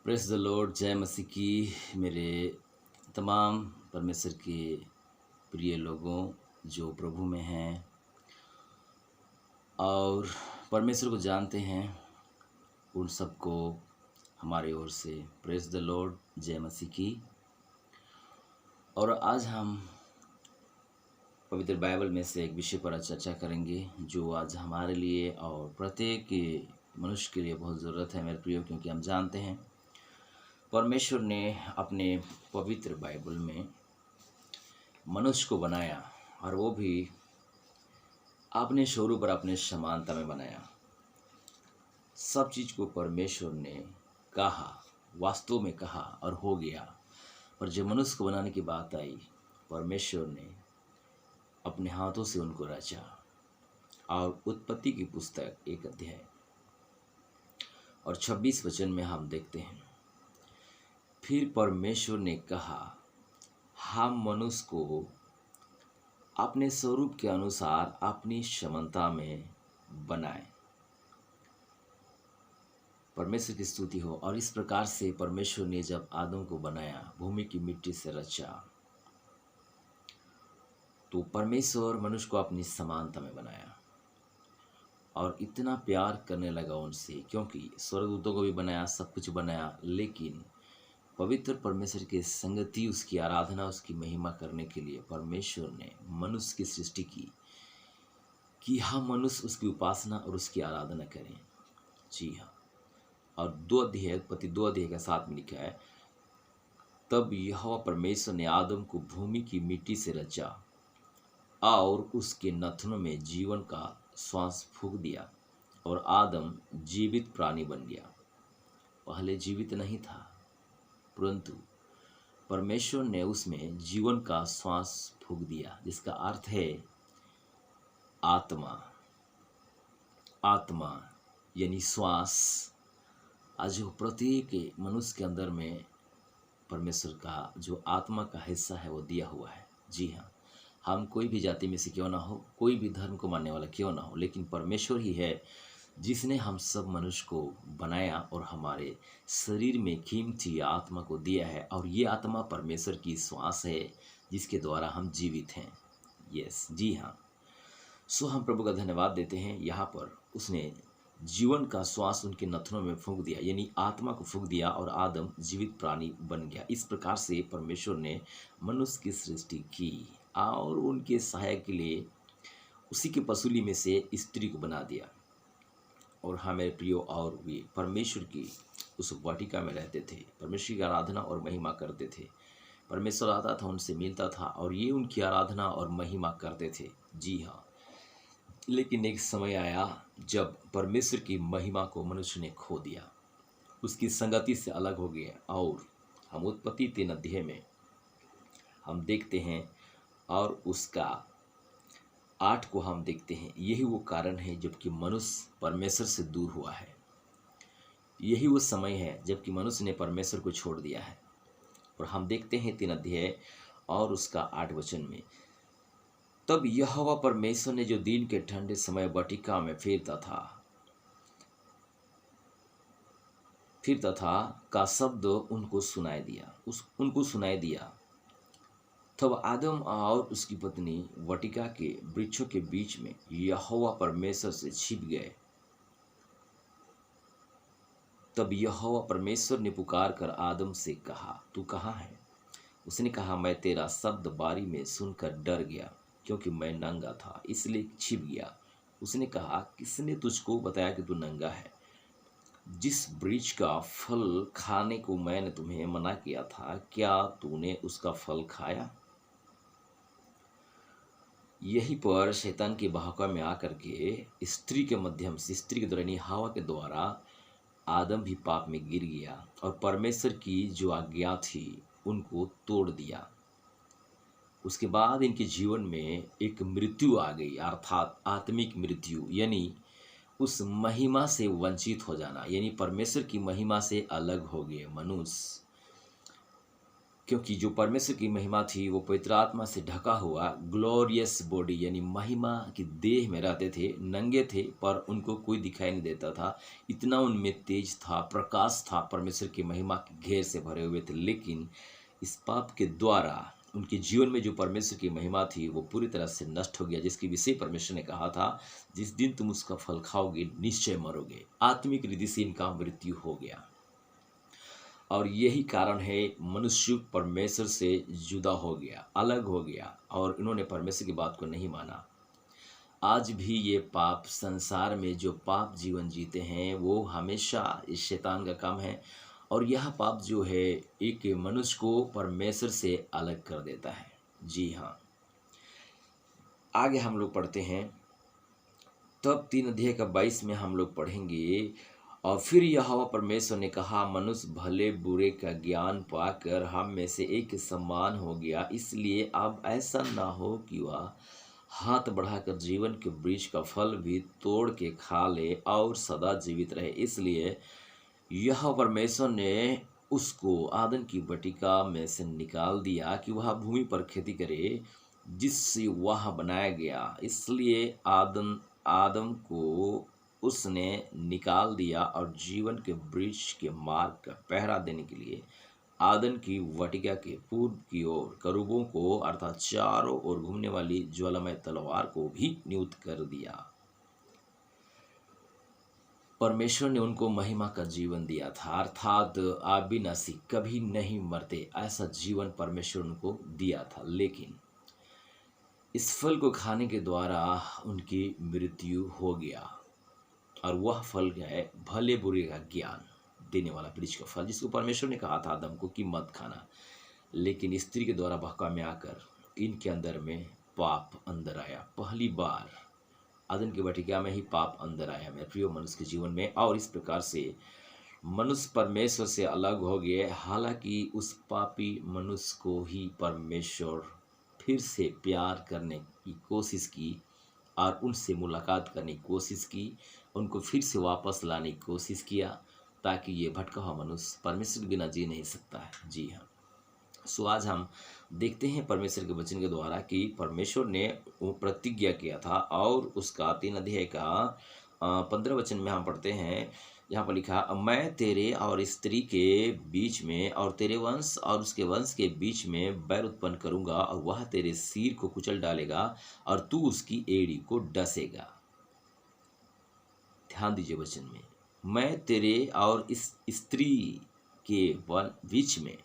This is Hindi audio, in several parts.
Press the lord. जय मसीह की। मेरे तमाम परमेश्वर के प्रिय लोगों जो प्रभु में हैं और परमेश्वर को जानते हैं, उन सबको हमारी ओर से प्रेस द लॉर्ड, जय मसीह की। और आज हम पवित्र बाइबल में से एक विषय पर चर्चा करेंगे जो आज हमारे लिए और प्रत्येक मनुष्य के लिए बहुत ज़रूरत है मेरे प्रियो, क्योंकि हम जानते हैं परमेश्वर ने अपने पवित्र बाइबल में मनुष्य को बनाया और वो भी अपने स्वरूप पर अपने समानता में बनाया। सब चीज़ को परमेश्वर ने कहा, वास्तव में कहा और हो गया। और जब मनुष्य को बनाने की बात आई, परमेश्वर ने अपने हाथों से उनको रचा। और उत्पत्ति की पुस्तक 1 अध्याय और 26 वचन में हम देखते हैं, फिर परमेश्वर ने कहा, हम मनुष्य को अपने स्वरूप के अनुसार अपनी समानता में बनाए। परमेश्वर की स्तुति हो। और इस प्रकार से परमेश्वर ने जब आदम को बनाया, भूमि की मिट्टी से रचा, तो परमेश्वर मनुष्य को अपनी समानता में बनाया और इतना प्यार करने लगा उनसे, क्योंकि स्वर्गदूतों को भी बनाया, सब कुछ बनाया, लेकिन पवित्र परमेश्वर के संगति, उसकी आराधना, उसकी महिमा करने के लिए परमेश्वर ने मनुष्य की सृष्टि की कि हम मनुष्य उसकी उपासना और उसकी आराधना करें। जी हाँ। और 2 अध्याय, उत्पत्ति 2 अध्याय का 7 में लिखा है, तब यहोवा परमेश्वर ने आदम को भूमि की मिट्टी से रचा और उसके नथनों में जीवन का श्वास फूंक दिया और आदम जीवित प्राणी बन गया। पहले जीवित नहीं था, परंतु परमेश्वर ने उसमें जीवन का श्वास फूंक दिया, जिसका अर्थ है आत्मा। आत्मा यानी श्वास। आज प्रत्येक मनुष्य के अंदर में परमेश्वर का जो आत्मा का हिस्सा है वो दिया हुआ है। जी हाँ। हम कोई भी जाति में से क्यों ना हो, कोई भी धर्म को मानने वाला क्यों ना हो, लेकिन परमेश्वर ही है जिसने हम सब मनुष्य को बनाया और हमारे शरीर में कीमती आत्मा को दिया है। और ये आत्मा परमेश्वर की श्वास है जिसके द्वारा हम जीवित हैं। यस, जी हाँ। सो हम प्रभु का धन्यवाद देते हैं। यहाँ पर उसने जीवन का श्वास उनके नथनों में फूंक दिया, यानी आत्मा को फूंक दिया और आदम जीवित प्राणी बन गया। इस प्रकार से परमेश्वर ने मनुष्य की सृष्टि की और उनके सहायक के लिए उसी के पसूली में से स्त्री को बना दिया। और हाँ मेरे प्रियो, और वे परमेश्वर की उस वाटिका में रहते थे, परमेश्वर की आराधना और महिमा करते थे। परमेश्वर आता था, उनसे मिलता था और ये उनकी आराधना और महिमा करते थे। जी हाँ। लेकिन एक समय आया जब परमेश्वर की महिमा को मनुष्य ने खो दिया, उसकी संगति से अलग हो गया। और हम उत्पत्ति 3 अध्याय में हम देखते हैं और उसका 8 को हम देखते हैं। यही वो कारण है जबकि मनुष्य परमेश्वर से दूर हुआ है। यही वो समय है जबकि मनुष्य ने परमेश्वर को छोड़ दिया है। और हम देखते हैं 3 अध्याय और उसका 8 वचन में, तब यहोवा परमेश्वर ने जो दिन के ठंडे समय वाटिका में फिरता था का शब्द उनको सुनाई दिया। तब आदम और उसकी पत्नी वाटिका के वृक्षों के बीच में यहोवा परमेश्वर से छिप गए। तब यहोवा परमेश्वर ने पुकार कर आदम से कहा, तू कहाँ है? उसने कहा, मैं तेरा शब्द बारी में सुनकर डर गया, क्योंकि मैं नंगा था, इसलिए छिप गया। उसने कहा, किसने तुझको बताया कि तू नंगा है? जिस वृक्ष का फल खाने को मैंने तुम्हें मना किया था, क्या तूने उसका फल खाया? यहीं पर शैतान के बहकावे में आकर के स्त्री के माध्यम से, स्त्री के द्वारा, हवा के द्वारा आदम भी पाप में गिर गया और परमेश्वर की जो आज्ञा थी उनको तोड़ दिया। उसके बाद इनके जीवन में एक मृत्यु आ गई, अर्थात आत्मिक मृत्यु, यानी उस महिमा से वंचित हो जाना, यानी परमेश्वर की महिमा से अलग हो गए मनुष्य। क्योंकि जो परमेश्वर की महिमा थी वो पवित्र आत्मा से ढका हुआ ग्लोरियस बॉडी यानी महिमा की देह में रहते थे, नंगे थे पर उनको कोई दिखाई नहीं देता था। इतना उनमें तेज था, प्रकाश था, परमेश्वर की महिमा के घेर से भरे हुए थे। लेकिन इस पाप के द्वारा उनके जीवन में जो परमेश्वर की महिमा थी वो पूरी तरह से नष्ट हो गया, जिसके विषय परमेश्वर ने कहा था जिस दिन तुम उसका फल खाओगे निश्चय मरोगे। आत्मिक रीति से इनका मृत्यु हो गया और यही कारण है मनुष्य परमेश्वर से जुदा हो गया, अलग हो गया और इन्होंने परमेश्वर की बात को नहीं माना। आज भी ये पाप संसार में जो पाप जीवन जीते हैं वो हमेशा इस शैतान का काम है और यह पाप जो है एक मनुष्य को परमेश्वर से अलग कर देता है। जी हाँ, आगे हम लोग पढ़ते हैं। तब 3 अध्याय का 22 में हम लोग पढ़ेंगे, और फिर यहोवा परमेश्वर ने कहा, मनुष्य भले बुरे का ज्ञान पाकर हम में से एक के समान हो गया, इसलिए अब ऐसा ना हो कि वह हाथ बढ़ाकर जीवन के वृक्ष का फल भी तोड़ के खा ले और सदा जीवित रहे। इसलिए यह परमेश्वर ने उसको आदन की बटिका में से निकाल दिया कि वह भूमि पर खेती करे जिससे वह बनाया गया। इसलिए आदम को उसने निकाल दिया और जीवन के वृक्ष के मार्ग का पहरा देने के लिए आदन की वाटिका के पूर्व की ओर करूबों को अर्थात चारों ओर घूमने वाली ज्वालामय तलवार को भी नियुक्त कर दिया। परमेश्वर ने उनको महिमा का जीवन दिया था, अर्थात अविनाशी, कभी नहीं मरते, ऐसा जीवन परमेश्वर उनको दिया था। लेकिन इस फल को खाने के द्वारा उनकी मृत्यु हो गया और वह फल है भले बुरे का ज्ञान देने वाला वृक्ष का फल, जिसको परमेश्वर ने कहा था आदम को कि मत खाना। लेकिन स्त्री के द्वारा बहका में आकर इनके अंदर में पाप अंदर आया। पहली बार आदम की वाटिका में ही पाप अंदर आया मेरे प्रिय मनुष्य के जीवन में, और इस प्रकार से मनुष्य परमेश्वर से अलग हो गए। हालांकि उस पापी मनुष्य को ही परमेश्वर फिर से प्यार करने की कोशिश की और उनसे मुलाकात करने की कोशिश की, उनको फिर से वापस लाने की कोशिश किया, ताकि ये भटका हुआ मनुष्य परमेश्वर के बिना जी नहीं सकता है। जी हाँ, सो आज हम देखते हैं परमेश्वर के वचन के द्वारा कि परमेश्वर ने वो प्रतिज्ञा किया था, और उसका 3 अध्याय का 15 वचन में हम पढ़ते हैं। यहाँ पर लिखा, मैं तेरे और स्त्री के बीच में और तेरे वंश और उसके वंश के बीच में बैर उत्पन्न करूंगा और वह तेरे सिर को कुचल डालेगा और तू उसकी एड़ी को डसेगा। ध्यान दीजिए वचन में, मैं तेरे और इस स्त्री के बीच में,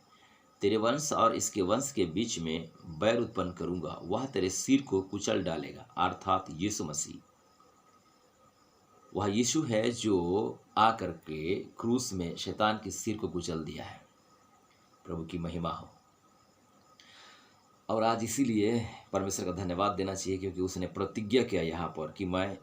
तेरे वंश और इसके वंश के बीच में बैर उत्पन्न करूंगा, वह तेरे सिर को कुचल डालेगा। अर्थात यीशु मसीह, वह यीशु है जो आकर के क्रूस में शैतान के सिर को कुचल दिया है। प्रभु की महिमा हो। और आज इसीलिए परमेश्वर का धन्यवाद देना चाहिए, क्योंकि उसने प्रतिज्ञा किया यहाँ पर कि मैं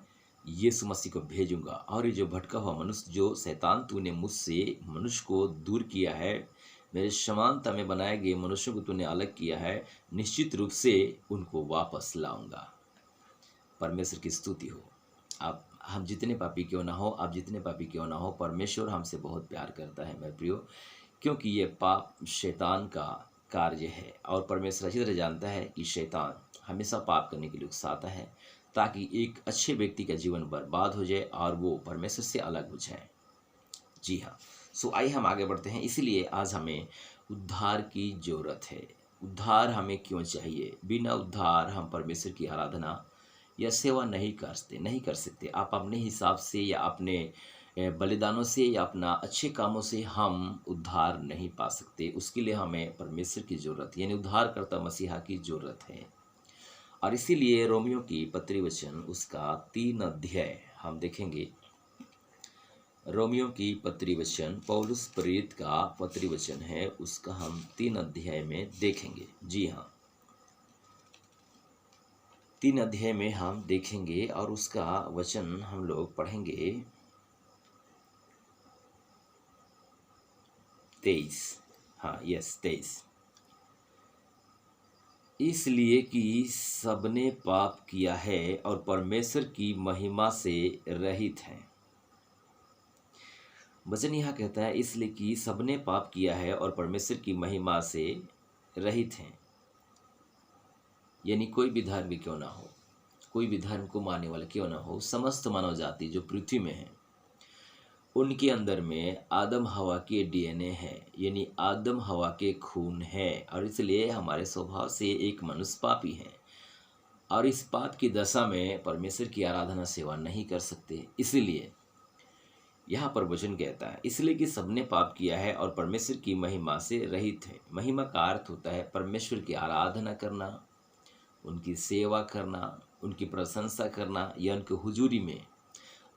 यीशु मसीह को भेजूंगा, और ये जो भटका हुआ मनुष्य, जो शैतान तूने मुझसे मनुष्य को दूर किया है, मेरे समानता में बनाए गए मनुष्यों को तूने अलग किया है, निश्चित रूप से उनको वापस लाऊंगा। परमेश्वर की स्तुति हो। आप हम जितने पापी क्यों ना हो, आप जितने पापी क्यों ना हो, परमेश्वर हमसे बहुत प्यार करता है मेरे प्रियो, क्योंकि ये पाप शैतान का कार्य है और परमेश्वर अच्छी तरह जानता है कि शैतान हमेशा पाप करने के लिए उकसाता है, ताकि एक अच्छे व्यक्ति का जीवन बर्बाद हो जाए और वो परमेश्वर से अलग हो जाए। जी हाँ, सो आइए हम आगे बढ़ते हैं। इसीलिए आज हमें उद्धार की ज़रूरत है। उद्धार हमें क्यों चाहिए? बिना उद्धार हम परमेश्वर की आराधना या सेवा नहीं कर सकते। आप अपने हिसाब से या अपने बलिदानों से या अपना अच्छे कामों से हम उद्धार नहीं पा सकते। उसके लिए हमें परमेश्वर की ज़रूरत यानी उद्धारकर्ता मसीहा की ज़रूरत है। और इसीलिए रोमियो की पत्री वचन उसका 3 अध्याय हम देखेंगे। रोमियो की पत्री वचन पौलुस प्रेरित का पत्री वचन है, उसका हम 3 अध्याय में देखेंगे। जी हाँ, 3 अध्याय में हम देखेंगे और उसका वचन हम लोग पढ़ेंगे 23। हाँ, यस 23। इसलिए कि सबने पाप किया है और परमेश्वर की महिमा से रहित हैं। वचन यहाँ कहता है इसलिए कि सबने पाप किया है और परमेश्वर की महिमा से रहित हैं, यानी कोई भी धर्म क्यों ना हो, कोई भी धर्म को मानने वाला क्यों ना हो, समस्त मानव जाति जो पृथ्वी में है उनके अंदर में आदम हवा के डीएनए है, यानी आदम हवा के खून है, और इसलिए हमारे स्वभाव से एक मनुष्य पापी है और इस पाप की दशा में परमेश्वर की आराधना सेवा नहीं कर सकते। इसलिए यहाँ पर वचन कहता है, इसलिए कि सबने पाप किया है और परमेश्वर की महिमा से रहित है। महिमा का अर्थ होता है परमेश्वर की आराधना करना, उनकी सेवा करना, उनकी प्रशंसा करना या उनके हुजूरी में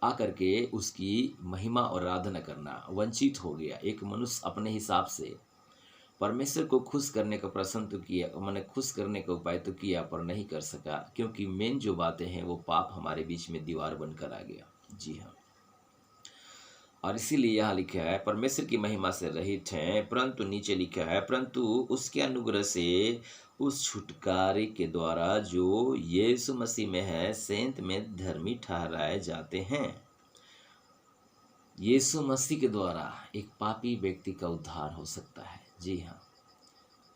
आकर के उसकी महिमा और आराधना करना। वंचित हो गया एक मनुष्य अपने हिसाब से परमेश्वर को खुश करने का प्रश्न तो किया, मैंने खुश करने का उपाय तो किया पर नहीं कर सका, क्योंकि मेन जो बातें हैं वो पाप हमारे बीच में दीवार बनकर आ गया। जी हाँ, और इसीलिए यहाँ लिखा है परमेश्वर की महिमा से रहित हैं, परंतु नीचे लिखा है परंतु उसके अनुग्रह से उस छुटकारे के द्वारा जो यीशु मसीह में है सेंत में धर्मी ठहराए जाते हैं। यीशु मसीह के द्वारा एक पापी व्यक्ति का उद्धार हो सकता है। जी हाँ,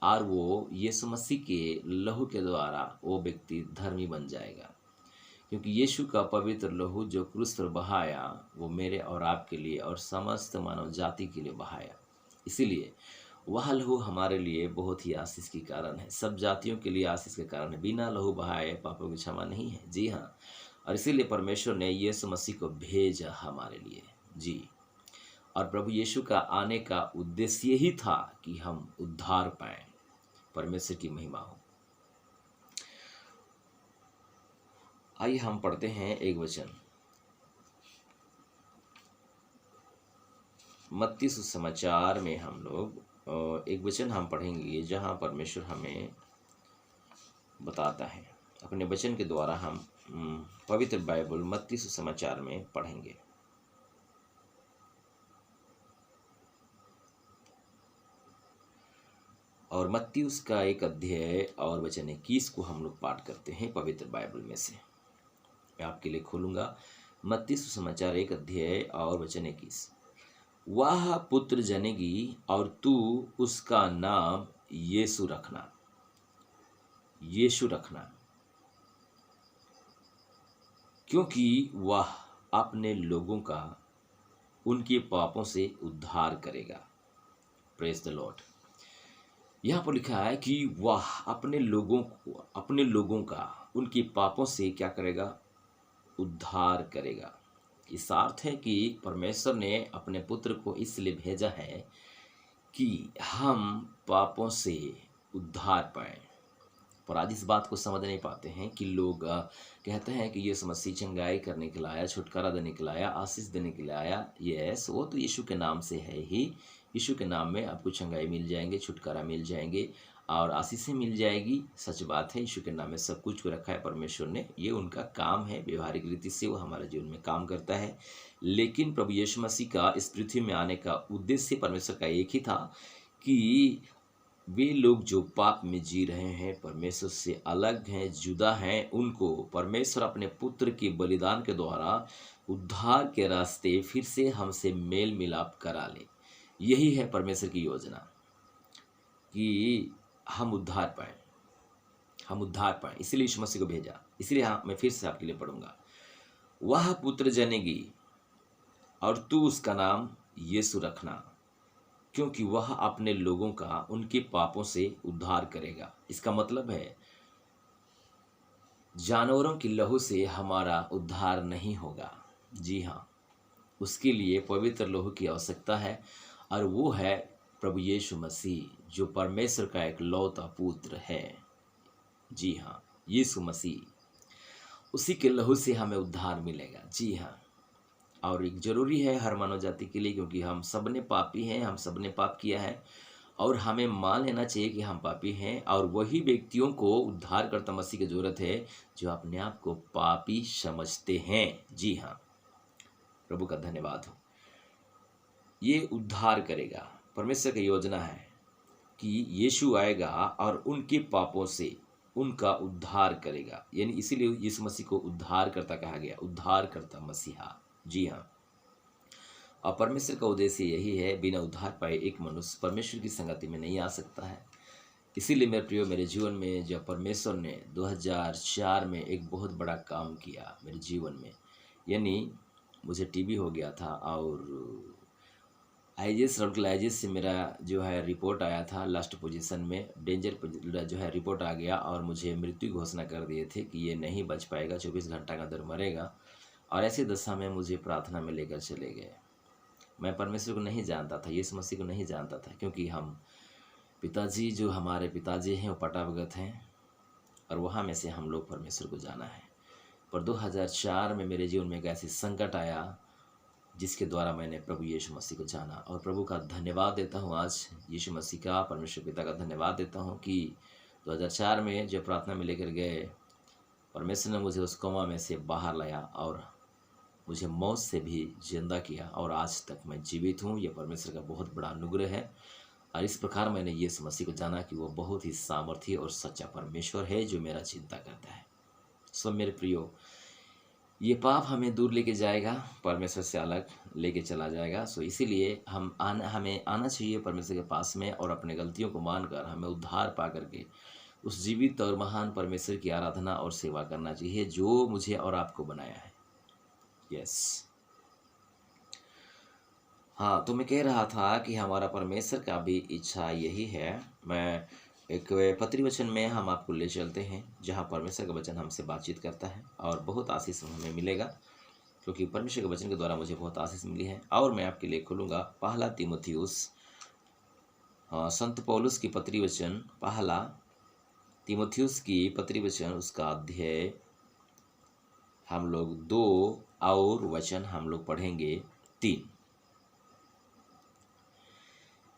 और वो यीशु मसीह के लहू के द्वारा वो व्यक्ति धर्मी बन जाएगा, क्योंकि यीशु का पवित्र लहू जो क्रूस पर बहाया वो मेरे और आपके लिए और समस्त मानव जाति के लिए बहाया। इसीलिए वह लहू हमारे लिए बहुत ही आशीष के कारण है, सब जातियों के लिए आशीष के कारण है। बिना लहू बहाए पापों की क्षमा नहीं है। जी हाँ, और इसीलिए परमेश्वर ने यीशु मसीह को भेजा हमारे लिए। जी, और प्रभु यीशु का आने का उद्देश्य यही था कि हम उद्धार पाएं। परमेश्वर की महिमा हो। आइए हम पढ़ते हैं एक वचन, मत्ती सुसमाचार में हम लोग एक वचन हम पढ़ेंगे जहां परमेश्वर हमें बताता है। अपने वचन के द्वारा हम पवित्र बाइबल मत्ती सुसमाचार में पढ़ेंगे। और मत्ती उसका एक अध्याय और वचन 21 को हम लोग पाठ करते हैं पवित्र बाइबल में से। मैं आपके लिए खोलूंगा मत्ती सुसमाचार एक अध्याय और वचन 21। वह पुत्र जनेगी और तू उसका नाम यीशु रखना, यीशु रखना, क्योंकि वह अपने लोगों का उनके पापों से उद्धार करेगा। Praise the Lord. यहाँ पर लिखा है कि वह अपने लोगों का उनके पापों से क्या करेगा? उद्धार करेगा। इस अर्थ है कि परमेश्वर ने अपने पुत्र को इसलिए भेजा है कि हम पापों से उद्धार पाएं। पर आज इस बात को समझ नहीं पाते हैं कि लोग कहते हैं कि यीशु मसीह चंगाई करने के लिए आया, छुटकारा देने के लिए आया, आशीष देने के लिए आया। यस, वो तो यीशु के नाम से है ही। यीशु के नाम में आपको चंगाई मिल जाएंगे, छुटकारा मिल जाएंगे और आशीषें मिल जाएगी। सच बात है, यीशु के नाम में सब कुछ रखा है परमेश्वर ने। ये उनका काम है, व्यवहारिक रीति से वो हमारे जीवन में काम करता है। लेकिन प्रभु यीशु मसीह का इस पृथ्वी में आने का उद्देश्य परमेश्वर का एक ही था कि वे लोग जो पाप में जी रहे हैं, परमेश्वर से अलग हैं, जुदा हैं, उनको परमेश्वर अपने पुत्र के बलिदान के द्वारा उद्धार के रास्ते फिर से हमसे मेल मिलाप करा ले। यही है परमेश्वर की योजना कि हम उद्धार पाएं, हम उद्धार पाएं। इसलिए यीशु मसीह को भेजा। इसलिए हाँ, मैं फिर से आपके लिए पढ़ूंगा। वह पुत्र जनेगी और तू उसका नाम यीशु रखना, क्योंकि वह अपने लोगों का उनके पापों से उद्धार करेगा। इसका मतलब है जानवरों की लहू से हमारा उद्धार नहीं होगा। जी हाँ, उसके लिए पवित्र लहू की आवश्यकता है, और वो है प्रभु यीशु मसीह, जो परमेश्वर का एक लौता पुत्र है। जी हाँ, यीशु मसीह, उसी के लहू से हमें उद्धार मिलेगा। जी हाँ, और एक जरूरी है हर मानव जाति के लिए, क्योंकि हम सब ने पापी हैं, हम सब ने पाप किया है और हमें मान लेना चाहिए कि हम पापी हैं। और वही व्यक्तियों को उद्धारकर्ता मसीह की जरूरत है जो अपने आप को पापी समझते हैं। जी हाँ, प्रभु का धन्यवाद हो। ये उद्धार करेगा। परमेश्वर की योजना है कि यीशु आएगा और उनके पापों से उनका उद्धार करेगा। यानी इसीलिए यीशु मसीह को उद्धारकर्ता कहा गया, उद्धारकर्ता मसीहा। जी हाँ, और परमेश्वर का उद्देश्य यही है, बिना उद्धार पाए एक मनुष्य परमेश्वर की संगति में नहीं आ सकता है। इसीलिए मेरे प्रियो, मेरे जीवन में जब परमेश्वर ने 2004 में एक बहुत बड़ा काम किया मेरे जीवन में, यानी मुझे टीबी हो गया था और आईजीएस राउरकेला से मेरा जो है रिपोर्ट आया था, लास्ट पोजीशन में डेंजर जो है रिपोर्ट आ गया और मुझे मृत्यु घोषणा कर दिए थे कि ये नहीं बच पाएगा, 24 घंटा का अंदर मरेगा। और ऐसी दशा में मुझे प्रार्थना में लेकर चले गए। मैं परमेश्वर को नहीं जानता था, यीशु मसीह को नहीं जानता था, क्योंकि हम पिताजी जो हमारे पिताजी हैं वो पटावगत हैं और वहाँ में से हम लोग परमेश्वर को जाना है। पर 2004 में मेरे जीवन में एक ऐसी संकट आया जिसके द्वारा मैंने प्रभु यीशु मसीह को जाना और प्रभु का धन्यवाद देता हूँ। आज यीशु मसीह का, परमेश्वर पिता का धन्यवाद देता हूँ कि 2004 में जब प्रार्थना में लेकर गए, परमेश्वर ने मुझे उस कोमा में से बाहर लाया और मुझे मौत से भी जिंदा किया और आज तक मैं जीवित हूँ। यह परमेश्वर का बहुत बड़ा अनुग्रह है और इस प्रकार मैंने यीशु मसीह को जाना कि वो बहुत ही सामर्थी और सच्चा परमेश्वर है जो मेरा चिंता करता है। सो मेरे प्रियो, ये पाप हमें दूर लेके जाएगा, परमेश्वर से अलग लेके चला जाएगा। सो इसीलिए हमें आना चाहिए परमेश्वर के पास में और अपने गलतियों को मानकर हमें उद्धार पा करके उस जीवित और महान परमेश्वर की आराधना और सेवा करना चाहिए जो मुझे और आपको बनाया है। यस, हाँ, तो मैं कह रहा था कि हमारा परमेश्वर का भी इच्छा यही है। मैं एक पत्री वचन में हम आपको ले चलते हैं जहाँ परमेश्वर का वचन हमसे बातचीत करता है और बहुत आशीष हमें मिलेगा, क्योंकि परमेश्वर के वचन के द्वारा मुझे बहुत आशीष मिली है। और मैं आपके लिए खोलूँगा पहला तीमुथियुस, संत पौलुस की पत्री वचन, पहला तीमुथियुस की पत्री वचन, उसका अध्याय हम लोग 2 और वचन हम लोग पढ़ेंगे 3।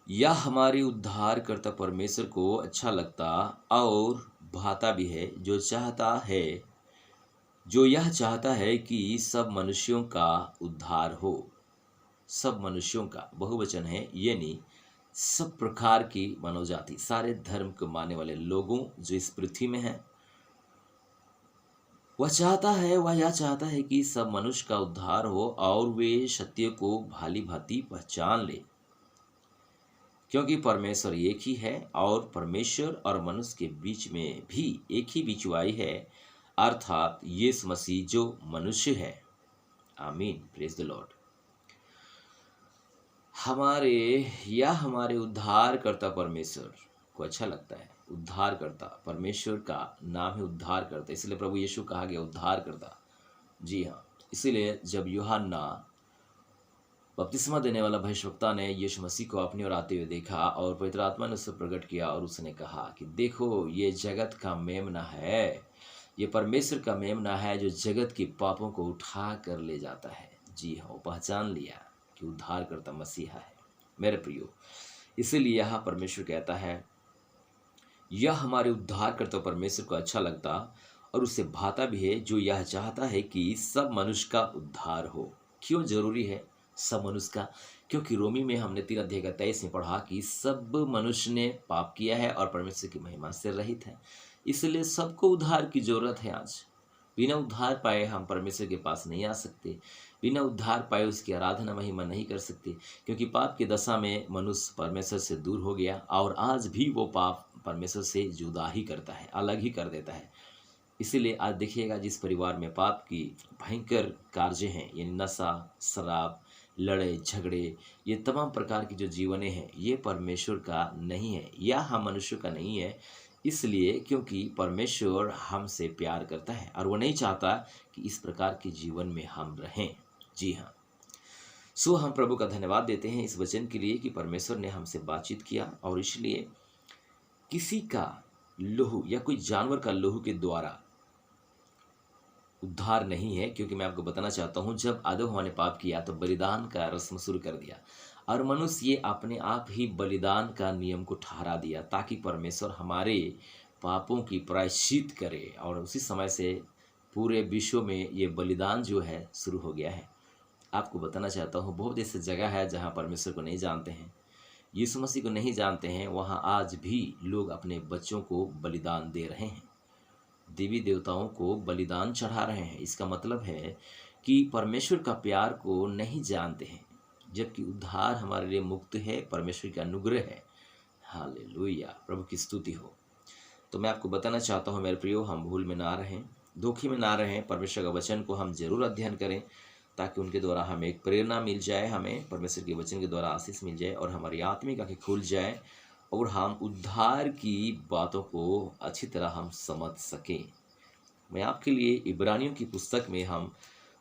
यह हमारे उद्धारकर्ता परमेश्वर को अच्छा लगता और भाता भी है, जो यह चाहता है कि सब मनुष्यों का उद्धार हो। सब मनुष्यों का बहुवचन है, यानी सब प्रकार की मानव जाति, सारे धर्म को मानने वाले लोगों जो इस पृथ्वी में हैं, वह यह चाहता है कि सब मनुष्य का उद्धार हो और वे सत्य को भाली भांति पहचान ले, क्योंकि परमेश्वर एक ही है और परमेश्वर और मनुष्य के बीच में भी एक ही बिचवाई है, अर्थात यीशु मसीह जो मनुष्य है। आमीन, प्रेज द लॉर्ड। हमारे उद्धारकर्ता परमेश्वर को अच्छा लगता है। उद्धारकर्ता, परमेश्वर का नाम है उद्धारकर्ता, इसलिए प्रभु यीशु कहा गया उद्धारकर्ता। जी हाँ, इसीलिए जब यूहन्ना बपतिस्मा देने वाला भविष्यवक्ता ने यीशु मसीह को अपनी ओर आते हुए देखा और पवित्र आत्मा ने उसे प्रकट किया और उसने कहा कि देखो, ये जगत का मेमना है, ये परमेश्वर का मेमना है जो जगत के पापों को उठा कर ले जाता है। जी हाँ, वो पहचान लिया कि उद्धारकर्ता मसीहा है। मेरे प्रियो, इसीलिए यहाँ परमेश्वर कहता है यह हमारे उद्धारकर्ता परमेश्वर को अच्छा लगता और उसे भाता भी है, जो यह चाहता है कि सब मनुष्य का उद्धार हो। क्यों जरूरी है सब मनुष्य का? क्योंकि रोमी में हमने 3 अध्याय का 23 में पढ़ा कि सब मनुष्य ने पाप किया है और परमेश्वर की महिमा से रहित है, इसलिए सबको उद्धार की जरूरत है। आज बिना उद्धार पाए हम परमेश्वर के पास नहीं आ सकते, बिना उद्धार पाए उसकी आराधना महिमा नहीं कर सकते, क्योंकि पाप की दशा में मनुष्य परमेश्वर से दूर हो गया और आज भी वो पाप परमेश्वर से जुदा ही करता है, अलग ही कर देता है। इसीलिए आज देखिएगा, जिस परिवार में पाप की भयंकर कार्य हैं, यानी नशा, शराब, लड़ाई झगड़े, ये तमाम प्रकार की जो जीवनें हैं, ये परमेश्वर का नहीं है या हम मनुष्य का नहीं है। इसलिए क्योंकि परमेश्वर हमसे प्यार करता है और वो नहीं चाहता कि इस प्रकार के जीवन में हम रहें। जी हाँ, सो हम प्रभु का धन्यवाद देते हैं इस वचन के लिए कि परमेश्वर ने हमसे बातचीत किया। और इसलिए किसी का लहू या कोई जानवर का लहू के द्वारा उद्धार नहीं है, क्योंकि मैं आपको बताना चाहता हूं, जब आदम हवा ने पाप किया तो बलिदान का रस्म शुरू कर दिया और मनुष्य ये अपने आप ही बलिदान का नियम को ठहरा दिया ताकि परमेश्वर हमारे पापों की प्रायश्चित करे। और उसी समय से पूरे विश्व में ये बलिदान जो है शुरू हो गया है। आपको बताना चाहता हूँ, बहुत ऐसी जगह है जहाँ परमेश्वर को नहीं जानते हैं, यीशु मसीह को नहीं जानते हैं, वहाँ आज भी लोग अपने बच्चों को बलिदान दे रहे हैं, देवी देवताओं को बलिदान चढ़ा रहे हैं। इसका मतलब है कि परमेश्वर का प्यार को नहीं जानते हैं, जबकि उद्धार हमारे लिए मुक्त है, परमेश्वर का अनुग्रह है। हालेलुया, प्रभु की स्तुति हो। तो मैं आपको बताना चाहता हूँ मेरे प्रियो, हम भूल में ना रहें, धोखे में ना रहें। परमेश्वर का वचन को हम जरूर अध्ययन करें, ताकि उनके द्वारा हमें एक प्रेरणा मिल जाए, हमें परमेश्वर के वचन के द्वारा आशीष मिल जाए और हमारी आत्मिक आंखें खुल जाए और हम उद्धार की बातों को अच्छी तरह हम समझ सकें। मैं आपके लिए इब्रानियों की पुस्तक में हम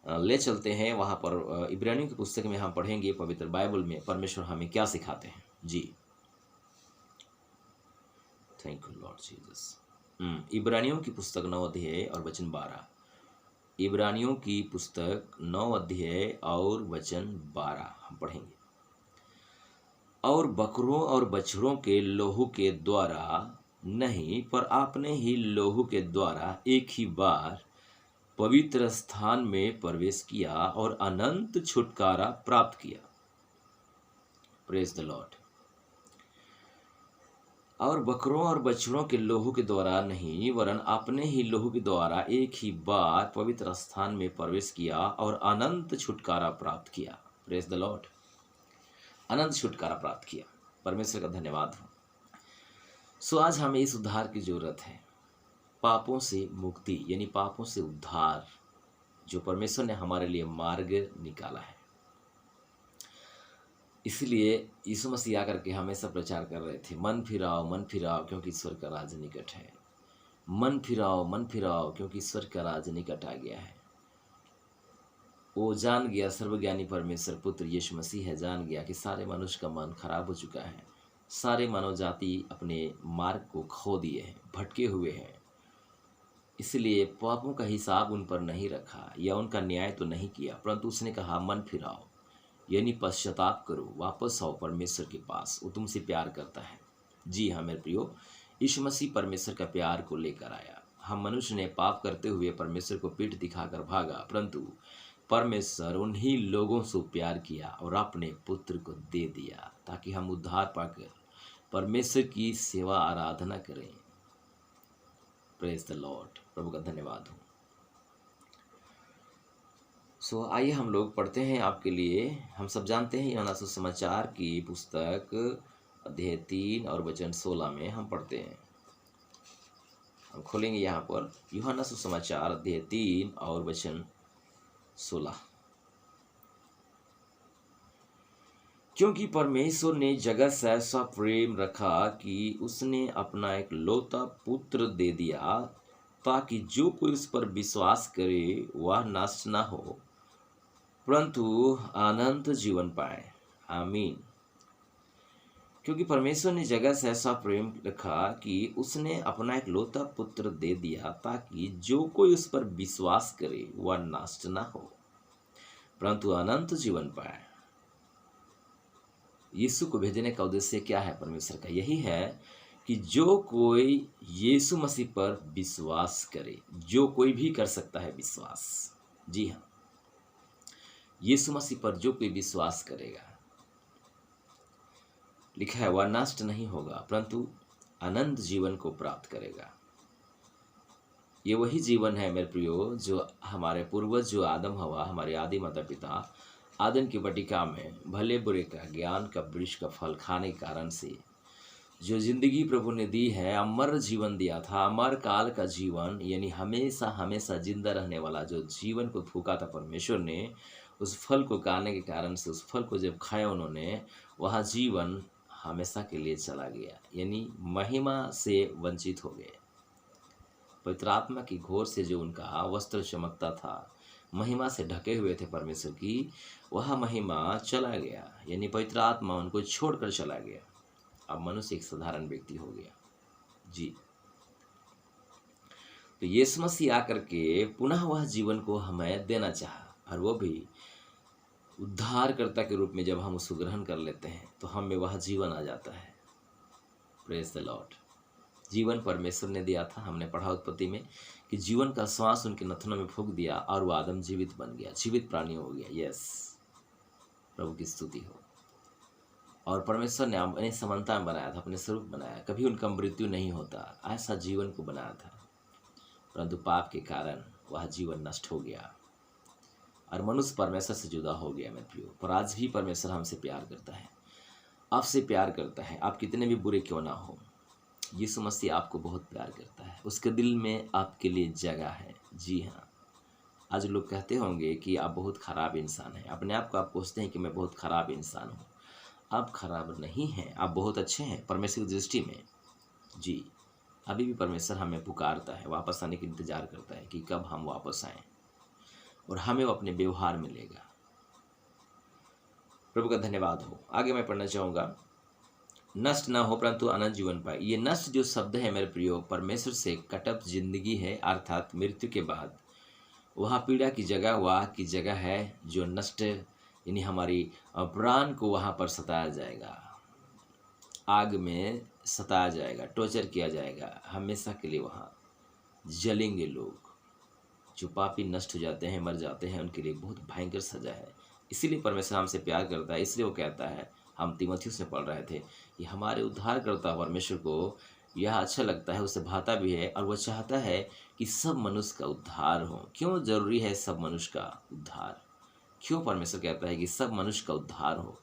ले चलते हैं। वहाँ पर इब्रानियों की पुस्तक में हम पढ़ेंगे पवित्र बाइबल में परमेश्वर हमें क्या सिखाते हैं। जी, थैंक यू लॉर्ड जीसस। इब्रानियों की पुस्तक 9 अध्याय और वचन 12। इब्रानियों की पुस्तक 9 अध्याय और वचन 12 हम पढ़ेंगे। और बकरों और बछड़ों के लोहू के द्वारा नहीं, पर आपने ही लोहू के द्वारा एक ही बार पवित्र स्थान में प्रवेश किया और अनंत छुटकारा प्राप्त किया। Praise the Lord. और बकरों और बछड़ों के लोहू के द्वारा नहीं, वरन आपने ही लोहू के द्वारा एक ही बार पवित्र स्थान में प्रवेश किया और अनंत छुटकारा प्राप्त किया। Praise the Lord. अनंत छुटकारा प्राप्त किया। परमेश्वर का धन्यवाद हो। सो आज हमें इस उद्धार की जरूरत है, पापों से मुक्ति यानी पापों से उद्धार, जो परमेश्वर ने हमारे लिए मार्ग निकाला है। इसलिए यीशु मसीह आकर के हमेशा प्रचार कर रहे थे, मन फिराओ क्योंकि ईश्वर का राज निकट है। मन फिराओ क्योंकि ईश्वर का राज निकट आ गया है। वो जान गया, सर्वज्ञानी परमेश्वर पुत्र यीशु मसीह है, जान गया कि सारे मनुष्य का मन खराब हो चुका है। सारे मानव जाति अपने मार्ग को खो दिए हैं, भटके हुए हैं। इसलिए पापों का हिसाब उन पर नहीं रखा या उनका न्याय तो नहीं किया, परंतु उसने कहा मन फिराओ यानी पश्चाताप करो, वापस आओ परमेश्वर के पास, वो तुमसे प्यार करता है। जी हाँ मेरे प्रियो, यीशु मसीह परमेश्वर का प्यार को लेकर आया। हम मनुष्य ने पाप करते हुए परमेश्वर को पीठ दिखाकर भागा, परंतु परमेश्वर उन्हीं लोगों से प्यार किया और अपने पुत्र को दे दिया, ताकि हम उद्धार पाकर परमेश्वर की सेवा आराधना करें। प्रेज द लॉर्ड, प्रभु का धन्यवाद हो। सो आइए हम लोग पढ़ते हैं आपके लिए। हम सब जानते हैं यूहन्ना सुसमाचार की पुस्तक अध्याय 3 और वचन 16 में हम पढ़ते हैं। हम खोलेंगे यहाँ पर यूहन्ना सुसमाचार अध्याय 3 और वचन 16। क्योंकि परमेश्वर ने जगत से ऐसा प्रेम रखा कि उसने अपना एक लौता पुत्र दे दिया, ताकि जो कोई उस पर विश्वास करे वह नष्ट न हो, परंतु अनंत जीवन पाए। आमीन। क्योंकि परमेश्वर ने जगत से ऐसा प्रेम रखा कि उसने अपना एक लौता पुत्र दे दिया, ताकि जो कोई उस पर विश्वास करे वह नष्ट न हो, परंतु अनंत जीवन पाए। यीशु को भेजने का उद्देश्य क्या है परमेश्वर का? यही है कि जो कोई यीशु मसीह पर विश्वास करे, जो कोई भी कर सकता है विश्वास। जी हाँ, यीशु मसीह पर जो कोई विश्वास करेगा, लिखा है वह नष्ट नहीं होगा, परंतु अनंत जीवन को प्राप्त करेगा। ये वही जीवन है मेरे प्रियो, जो हमारे पूर्वज जो आदम हवा, हमारे आदि माता पिता आदम की वाटिका में भले बुरे का ज्ञान का वृक्ष का फल खाने के कारण से जो जिंदगी प्रभु ने दी है, अमर जीवन दिया था, अमर काल का जीवन, यानी हमेशा हमेशा जिंदा रहने वाला जो जीवन को फूका था परमेश्वर ने, उस फल को खाने के कारण से, उस फल को जब खाया उन्होंने, वह जीवन हमेशा के लिए चला गया, यानी महिमा से वंचित हो गए। पवित्र आत्मा की घोर से जो उनका वस्त्र चमकता था, महिमा से ढके हुए थे परमेश्वर की, वह महिमा चला गया, यानी पवित्र आत्मा उनको छोड़कर चला गया। अब मनुष्य एक साधारण व्यक्ति हो गया। जी, तो यीशु मसीह आकर के पुनः वह जीवन को हमें देना चाहा, और वो भी उद्धारकर्ता के रूप में जब हम उसको ग्रहण कर लेते हैं तो हम में वह जीवन आ जाता है। Praise the Lord. जीवन परमेश्वर ने दिया था। हमने पढ़ा उत्पत्ति में कि जीवन का श्वास उनके नथनों में फूंक दिया और वो आदम जीवित बन गया, जीवित प्राणी हो गया। यस, प्रभु की स्तुति हो। और परमेश्वर ने अपनी समानता में बनाया था, अपने स्वरूप बनाया, कभी उनका मृत्यु नहीं होता, ऐसा जीवन को बनाया था, परंतु पाप के कारण वह जीवन नष्ट हो गया और मनुष्य परमेश्वर से जुदा हो गया। मेरे प्रियो, पर आज भी परमेश्वर हमसे प्यार करता है आपसे प्यार करता है, आप कितने भी बुरे क्यों ना हो। यीशु मसीह आपको बहुत प्यार करता है, उसके दिल में आपके लिए जगह है। जी हाँ, आज लोग कहते होंगे कि आप बहुत ख़राब इंसान हैं, अपने आप को आप पूछते हैं कि मैं बहुत ख़राब इंसान हूँ। आप खराब नहीं हैं, आप बहुत अच्छे हैं परमेश्वर की दृष्टि में। जी, अभी भी परमेश्वर हमें पुकारता है, वापस आने का इंतज़ार करता है कि कब हम वापस आएं, और हमें वो अपने व्यवहार में लेगा। प्रभु का धन्यवाद हो। आगे मैं पढ़ना चाहूँगा, नष्ट ना हो परंतु अनंत जीवन पाए। ये नष्ट जो शब्द है मेरे प्रियो, परमेश्वर से कटप जिंदगी है, अर्थात मृत्यु के बाद वहाँ पीड़ा की जगह, वहाँ की जगह है जो नष्ट, यानी हमारी प्राण को वहाँ पर सताया जाएगा, आग में सताया जाएगा, टॉर्चर किया जाएगा, हमेशा के लिए वहाँ जलेंगे लोग। जो पापी नष्ट हो जाते हैं, मर जाते हैं, उनके लिए बहुत भयंकर सजा है। इसीलिए परमेश्वर हमसे प्यार करता है, इसलिए वो कहता है, हम तीमुथियुस में पढ़ रहे थे कि हमारे उद्धारकर्ता परमेश्वर को यह अच्छा लगता है, उसे भाता भी है, और वह चाहता है कि सब मनुष्य का उद्धार हो। क्यों जरूरी है सब मनुष्य का उद्धार? क्यों परमेश्वर कहता है कि सब मनुष्य का उद्धार हो?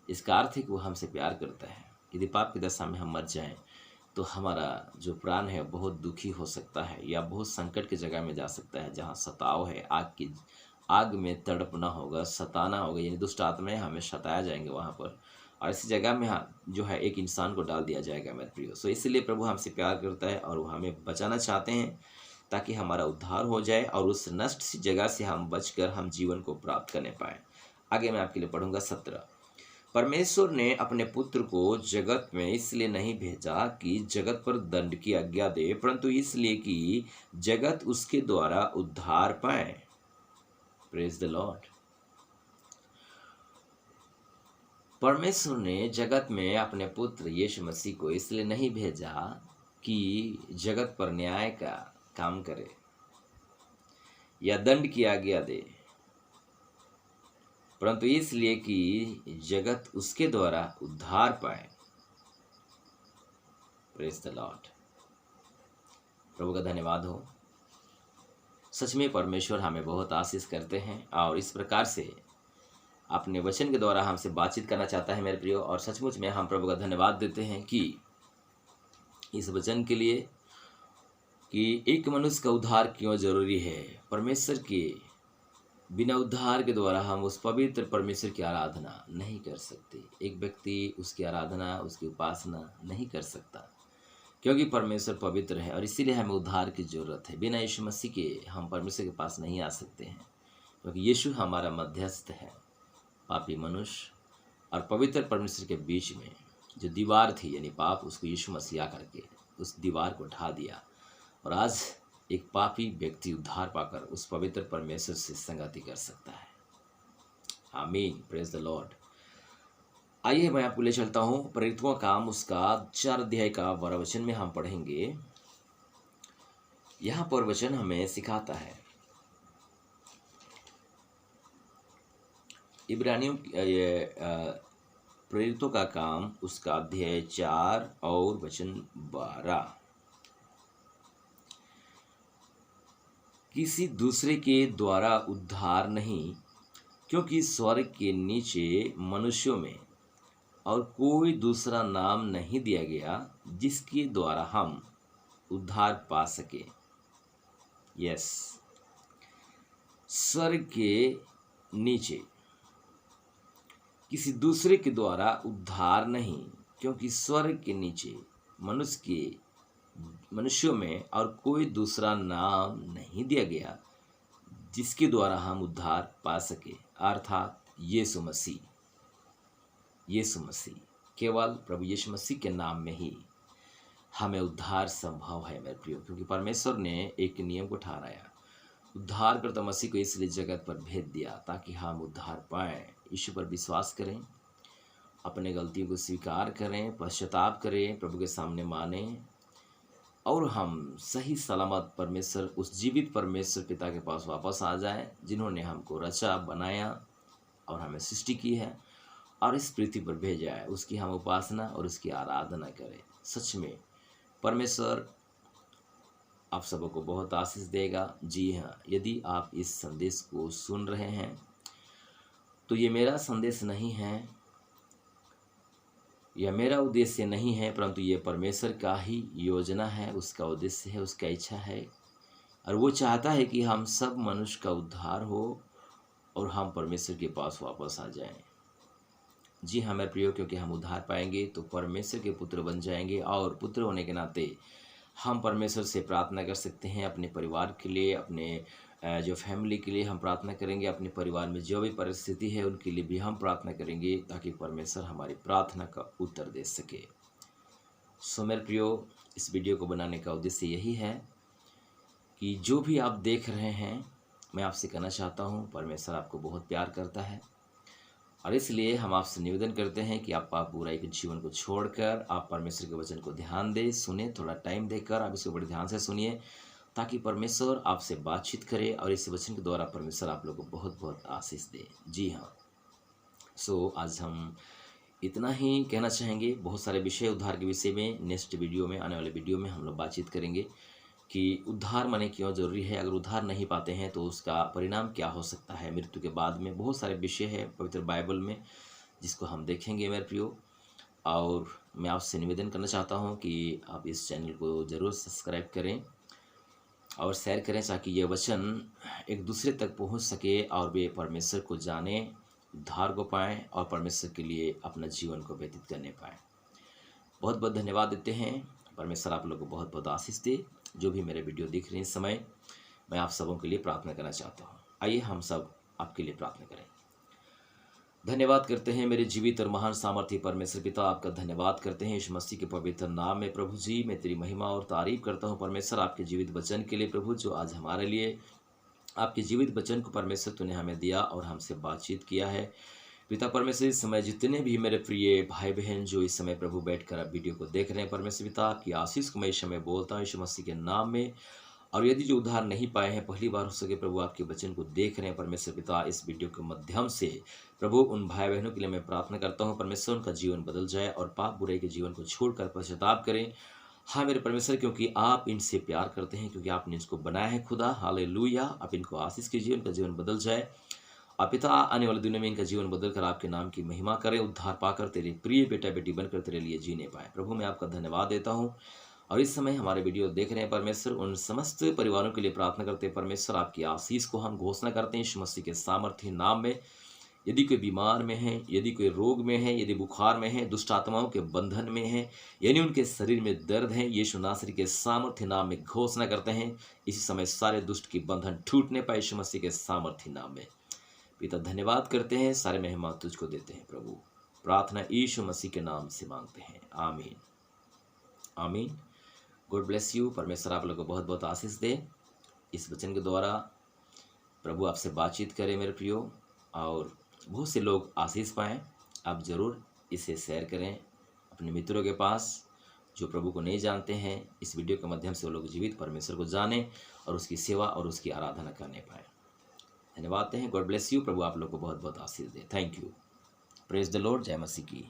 इसका अर्थ है कि वो हमसे प्यार करता है। यदि पाप की दशा में हम मर जाएं तो हमारा जो प्राण है बहुत दुखी हो सकता है, या बहुत संकट की जगह में जा सकता है, जहाँ सताव है, आग में तड़पना होगा, सताना होगा, यानी दुष्ट आत्माएं हमें सताया जाएंगे वहाँ पर, और ऐसी जगह में जो है एक इंसान को डाल दिया जाएगा मेरे प्रियो। सो इसलिए प्रभु हमसे प्यार करता है और वो हमें बचाना चाहते हैं ताकि हमारा उद्धार हो जाए और उस नष्ट सी जगह से हम बचकर हम जीवन को प्राप्त करने पाए। आगे मैं आपके लिए पढ़ूंगा 17। परमेश्वर ने अपने पुत्र को जगत में इसलिए नहीं भेजा कि जगत पर दंड की आज्ञा दे, परंतु इसलिए कि जगत उसके द्वारा उद्धार पाए। Praise the Lord. परमेश्वर ने जगत में अपने पुत्र यीशु मसीह को इसलिए नहीं भेजा कि जगत पर न्याय का काम करे या दंड की आज्ञा दे, परंतु इसलिए कि जगत उसके द्वारा उद्धार पाए। Praise the Lord. प्रभु का धन्यवाद हो। सच में परमेश्वर हमें बहुत आशीष करते हैं और इस प्रकार से अपने वचन के द्वारा हमसे बातचीत करना चाहता है मेरे प्रियो, और सचमुच में हम प्रभु का धन्यवाद देते हैं कि इस वचन के लिए कि एक मनुष्य का उद्धार क्यों जरूरी है। परमेश्वर के बिना उद्धार के द्वारा हम उस पवित्र परमेश्वर की आराधना नहीं कर सकते। एक व्यक्ति उसकी आराधना, उसकी उपासना नहीं कर सकता, क्योंकि परमेश्वर पवित्र है और इसीलिए हमें उद्धार की जरूरत है। बिना यीशु मसीह के हम परमेश्वर के पास नहीं आ सकते हैं, क्योंकि यीशु हमारा मध्यस्थ है। पापी मनुष्य और पवित्र परमेश्वर के बीच में जो दीवार थी, यानी पाप, उसको यीशु मसीह आकर के उस दीवार को ढा दिया, और आज एक पापी व्यक्ति उद्धार पाकर उस पवित्र परमेश्वर से संगति कर सकता है। आमीन। Praise the Lord. आइए मैं आपको ले चलता हूँ प्रेरितों का काम, उसका 4 अध्याय का 12 वचन में हम पढ़ेंगे। यहाँ पर वचन हमें सिखाता है, इब्रानियों प्रेरितों का काम उसका अध्याय 4 और वचन 12। किसी दूसरे के द्वारा उद्धार नहीं, क्योंकि स्वर्ग के नीचे मनुष्यों में और कोई दूसरा नाम नहीं दिया गया जिसके द्वारा हम उद्धार पा सके। यस, स्वर्ग के नीचे किसी दूसरे के द्वारा उद्धार नहीं, क्योंकि स्वर्ग के नीचे मनुष्यों में और कोई दूसरा नाम नहीं दिया गया जिसके द्वारा हम उद्धार पा सके, अर्थात यीशु मसीह। यीशु मसीह, केवल प्रभु यीशु मसीह के नाम में ही हमें उद्धार संभव है मेरे प्रियो, क्योंकि परमेश्वर ने एक नियम को ठहराया, उद्धार करता मसीह को इसलिए जगत पर भेज दिया ताकि हम उद्धार पाएं। यीशु पर विश्वास करें, अपने गलतियों को स्वीकार करें, पश्चाताप करें, प्रभु के सामने माने, और हम सही सलामत परमेश्वर, उस जीवित परमेश्वर पिता के पास वापस आ जाएं, जिन्होंने हमको रचा, बनाया और हमें सृष्टि की है और इस पृथ्वी पर भेजा है। उसकी हम उपासना और उसकी आराधना करें। सच में परमेश्वर आप सबको बहुत आशीष देगा। जी हाँ, यदि आप इस संदेश को सुन रहे हैं तो ये मेरा संदेश नहीं है, यह मेरा उद्देश्य नहीं है, परंतु ये परमेश्वर का ही योजना है, उसका उद्देश्य है, उसका इच्छा है। और वो चाहता है कि हम सब मनुष्य का उद्धार हो और हम परमेश्वर के पास वापस आ जाएं। जी हाँ मेरे प्रियो, क्योंकि हम उद्धार पाएंगे तो परमेश्वर के पुत्र बन जाएंगे, और पुत्र होने के नाते हम परमेश्वर से प्रार्थना कर सकते हैं अपने परिवार के लिए, अपने जो फैमिली के लिए हम प्रार्थना करेंगे, अपने परिवार में जो भी परिस्थिति है उनके लिए भी हम प्रार्थना करेंगे, ताकि परमेश्वर हमारी प्रार्थना का उत्तर दे सके। सो मेरे प्रियो, इस वीडियो को बनाने का उद्देश्य यही है कि जो भी आप देख रहे हैं, मैं आपसे कहना चाहता हूँ परमेश्वर आपको बहुत प्यार करता है, और इसलिए हम आपसे निवेदन करते हैं कि आप पाप बुराई के जीवन को छोड़कर आप परमेश्वर के वचन को ध्यान दें, सुने, थोड़ा टाइम देकर आप इसको बड़े ध्यान से सुनिए, ताकि परमेश्वर आपसे बातचीत करे और इस वचन के द्वारा परमेश्वर आप लोगों को बहुत बहुत आशीष दे। जी हाँ, सो आज हम इतना ही कहना चाहेंगे। बहुत सारे विषय उद्धार के विषय में नेक्स्ट वीडियो में, आने वाले वीडियो में हम लोग बातचीत करेंगे कि उद्धार माने क्यों ज़रूरी है, अगर उद्धार नहीं पाते हैं तो उसका परिणाम क्या हो सकता है मृत्यु के बाद में। बहुत सारे विषय है पवित्र बाइबल में जिसको हम देखेंगे मेरे प्रियो। और मैं आपसे निवेदन करना चाहता हूं कि आप इस चैनल को ज़रूर सब्सक्राइब करें और शेयर करें, ताकि ये वचन एक दूसरे तक पहुंच सके और वे परमेश्वर को जाने, उद्धार को पाएँ और परमेश्वर के लिए अपना जीवन को व्यतीत करने पाएँ। बहुत बहुत धन्यवाद देते हैं। परमेश्वर आप लोग को बहुत बहुत आशीष दे। जो भी मेरे वीडियो देख रहे हैं इस समय, मैं आप सबों के लिए प्रार्थना करना चाहता हूँ। आइए हम सब आपके लिए प्रार्थना करें। धन्यवाद करते हैं मेरे जीवित और महान सामर्थ्य परमेश्वर पिता, आपका धन्यवाद करते हैं यीशु मसीह के पवित्र नाम में। प्रभु जी, मैं तेरी महिमा और तारीफ करता हूँ परमेश्वर आपके जीवित वचन के लिए प्रभु, जो आज हमारे लिए आपके जीवित वचन को परमेश्वर तूने हमें दिया और हमसे बातचीत किया है। पिता परमेश्वर, इस समय जितने भी मेरे प्रिय भाई बहन जो इस समय प्रभु बैठकर आप वीडियो को देख रहे हैं परमेश्वर पिता, आपकी आशीष को मैं इस समय बोलता हूँ यीशु मसीह के नाम में। और यदि जो उद्धार नहीं पाए हैं, पहली बार हो सके प्रभु आपके वचन को देख रहे हैं परमेश्वर पिता, इस वीडियो के माध्यम से प्रभु उन भाई बहनों के लिए मैं प्रार्थना करता हूँ परमेश्वर, उनका जीवन बदल जाए और पाप बुराई के जीवन को छोड़कर पश्चाताप करें। हाँ मेरे परमेश्वर, क्योंकि आप इनसे प्यार करते हैं, क्योंकि आपने इसको बनाया है खुदा। हालेलुया। आप इनको आशीष कीजिए, उनका जीवन बदल जाए। आप पिता आने वाले दिनों में इनका जीवन बदल कर आपके नाम की महिमा करे, उद्धार पाकर तेरे प्रिय बेटा बेटी बनकर तेरे लिए जीने पाए। प्रभु मैं आपका धन्यवाद देता हूँ। और इस समय हमारे वीडियो देख रहे हैं परमेश्वर, उन समस्त परिवारों के लिए प्रार्थना करते हैं परमेश्वर, आपकी आशीष को हम घोषणा करते हैं यीशु मसीह के सामर्थ्य नाम में। यदि कोई बीमार में है, यदि कोई रोग में है, यदि बुखार में है, दुष्ट आत्माओं के बंधन में है, यानी उनके शरीर में दर्द है, यीशु नासरी के सामर्थ्य नाम में घोषणा करते हैं इसी समय सारे दुष्ट की बंधन टूटने पाए यीशु मसीह के सामर्थ्य नाम में। पिता धन्यवाद करते हैं, सारे महिमा तुझको देते हैं प्रभु। प्रार्थना यीशु मसीह के नाम से मांगते हैं, आमीन आमीन। God bless you. परमेश्वर आप लोगों को बहुत बहुत आशीष दे। इस वचन के द्वारा प्रभु आपसे बातचीत करे मेरे प्रियो, और बहुत से लोग आशीष पाएँ। आप ज़रूर इसे शेयर करें अपने मित्रों के पास जो प्रभु को नहीं जानते हैं। इस वीडियो के माध्यम से वो लोग जीवित परमेश्वर को जाने और उसकी सेवा और उसकी आराधना करने पाए। धन्यवाद हैं। God bless you. प्रभु आप लोग को बहुत बहुत आशीष दे। Thank you. Praise the lord. जय मसीह की।